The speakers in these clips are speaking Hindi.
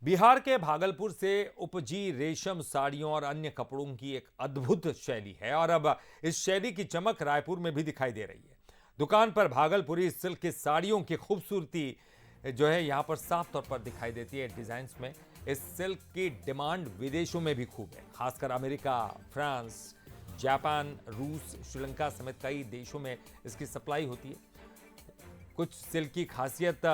बिहार के भागलपुर से उपजी रेशम साड़ियों और अन्य कपड़ों की एक अद्भुत शैली है और अब इस शैली की चमक रायपुर में भी दिखाई दे रही है। दुकान पर भागलपुरी सिल्क की साड़ियों की खूबसूरती जो है यहां पर साफ तौर पर दिखाई देती है डिजाइन्स में। इस सिल्क की डिमांड विदेशों में भी खूब है, खासकर अमेरिका, फ्रांस, जापान, रूस, श्रीलंका समेत कई देशों में इसकी सप्लाई होती है। कुछ सिल्क की खासियत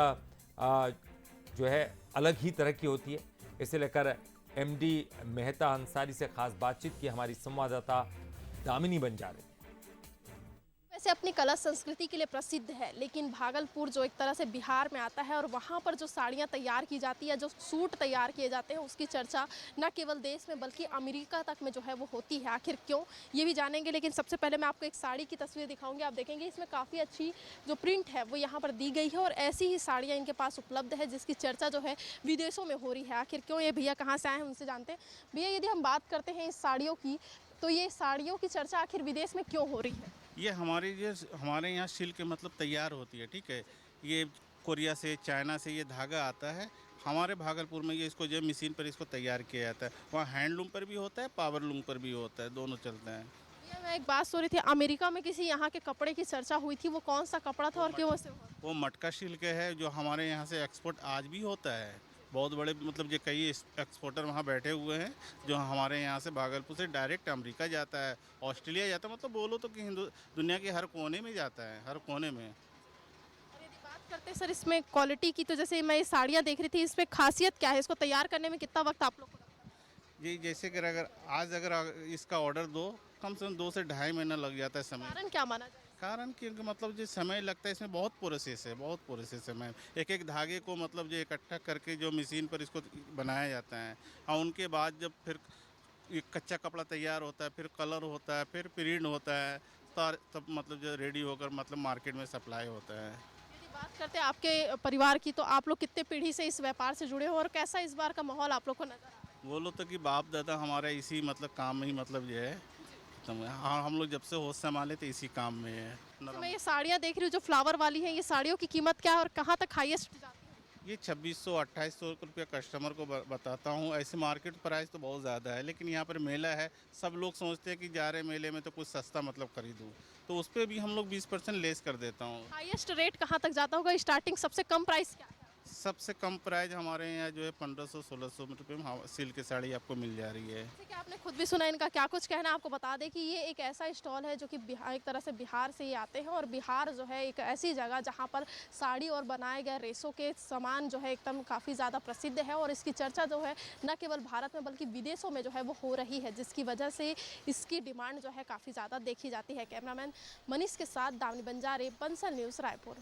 जो है अलग ही तरह की होती है। इसे लेकर एमडी मेहता अंसारी से खास बातचीत की हमारी संवाददाता दामिनी बंजारे ने। वैसे अपनी कला संस्कृति के लिए प्रसिद्ध है, लेकिन भागलपुर जो एक तरह से बिहार में आता है और वहाँ पर जो साड़ियाँ तैयार की जाती है, जो सूट तैयार किए जाते हैं, उसकी चर्चा न केवल देश में बल्कि अमेरिका तक में जो है वो होती है। आखिर क्यों, ये भी जानेंगे। लेकिन सबसे पहले मैं आपको एक साड़ी की तस्वीर दिखाऊंगी। आप देखेंगे इसमें काफ़ी अच्छी जो प्रिंट है वो यहाँ पर दी गई है और ऐसी ही साड़ियाँ इनके पास उपलब्ध है जिसकी चर्चा जो है विदेशों में हो रही है। आखिर क्यों, ये भैया कहाँ से आए हैं उनसे जानते हैं। भैया, यदि हम बात करते हैं इस साड़ियों की, तो ये साड़ियों की चर्चा आखिर विदेश में क्यों हो रही है? ये हमारे यहाँ सिल्क मतलब तैयार होती है, ठीक है। ये कोरिया से, चाइना से ये धागा आता है। हमारे भागलपुर में ये इसको जो मशीन पर इसको तैयार किया जाता है। वहाँ हैंडलूम पर भी होता है, पावर लूम पर भी होता है, दोनों चलते हैं। ये मैं एक बात सुन रही थी, अमेरिका में किसी यहाँ के कपड़े की चर्चा हुई थी, वो कौन सा कपड़ा था और क्यों से हुआ? वो मटका सिल्क है जो हमारे यहाँ से एक्सपोर्ट आज भी होता है। बहुत बड़े मतलब जो कई एक्सपोर्टर वहाँ बैठे हुए हैं जो हमारे यहाँ से भागलपुर से डायरेक्ट अमेरिका जाता है, ऑस्ट्रेलिया जाता है, मतलब बोलो तो कि दुनिया के हर कोने में जाता है, हर कोने में। और यदि बात करते हैं सर इसमें क्वालिटी की, तो जैसे मैं ये साड़ियाँ देख रही थी, इसमें खासियत क्या है? इसको तैयार करने में कितना वक्त आप लोग को लगता है? जी, जैसे कि अगर इसका ऑर्डर दो, कम से कम 2 से ढाई महीना लग जाता है समय। कारण क्या माना जाए? कारण क्योंकि मतलब जो समय लगता है इसमें बहुत प्रोसेस है, बहुत प्रोसेस है मैम। एक-एक धागे को मतलब जो इकट्ठा करके जो मशीन पर इसको बनाया जाता है और उनके बाद जब फिर ये कच्चा कपड़ा तैयार होता है, फिर कलर होता है, फिर प्रिंट होता है, तब मतलब जो रेडी होकर मतलब मार्केट में सप्लाई होता है। यदि बात करते हैं आपके परिवार की, तो आप लोग कितने पीढ़ी से इस व्यापार से जुड़े हो और कैसा इस बार का माहौल आप लोग को नजर आ रहा है? बोलो तो कि बाप-दादा हमारा इसी मतलब काम में ही मतलब ये है। हाँ, हम लोग जब से होश संभाले तो इसी काम में है। तो मैं ये साड़ियाँ देख रही हूँ जो फ्लावर वाली हैं, ये साड़ियों की कीमत क्या है और कहाँ तक हाईएस्ट जाती है? ये 2600-2800 रुपये कस्टमर को बताता हूँ। ऐसे मार्केट प्राइस तो बहुत ज़्यादा है, लेकिन यहाँ पर मेला है, सब लोग सोचते हैं कि जा रहे मेले में तो कुछ सस्ता मतलब खरीदूँ, तो उस पे भी हम लोग 20% लेस कर देता हूँ। हाईएस्ट रेट कहाँ तक जाता होगा? स्टार्टिंग सबसे कम प्राइस क्या है? सबसे कम प्राइस हमारे यहाँ जो है 1500-1600 रुपये में सिल्क की साड़ी आपको मिल जा रही है। जैसे कि आपने खुद भी सुना, इनका क्या कुछ कहना है। आपको बता दें कि ये एक ऐसा स्टॉल है जो कि बिहार, एक तरह से बिहार से ये आते हैं और बिहार जो है एक ऐसी जगह जहाँ पर साड़ी और बनाए गए रेशों के सामान जो है एकदम काफ़ी ज़्यादा प्रसिद्ध है और इसकी चर्चा जो है न केवल भारत में बल्कि विदेशों में जो है वो हो रही है, जिसकी वजह से इसकी डिमांड जो है काफ़ी ज़्यादा देखी जाती है। कैमरामैन मनीष के साथ दामिनी बंजारे, बंसल न्यूज़, रायपुर।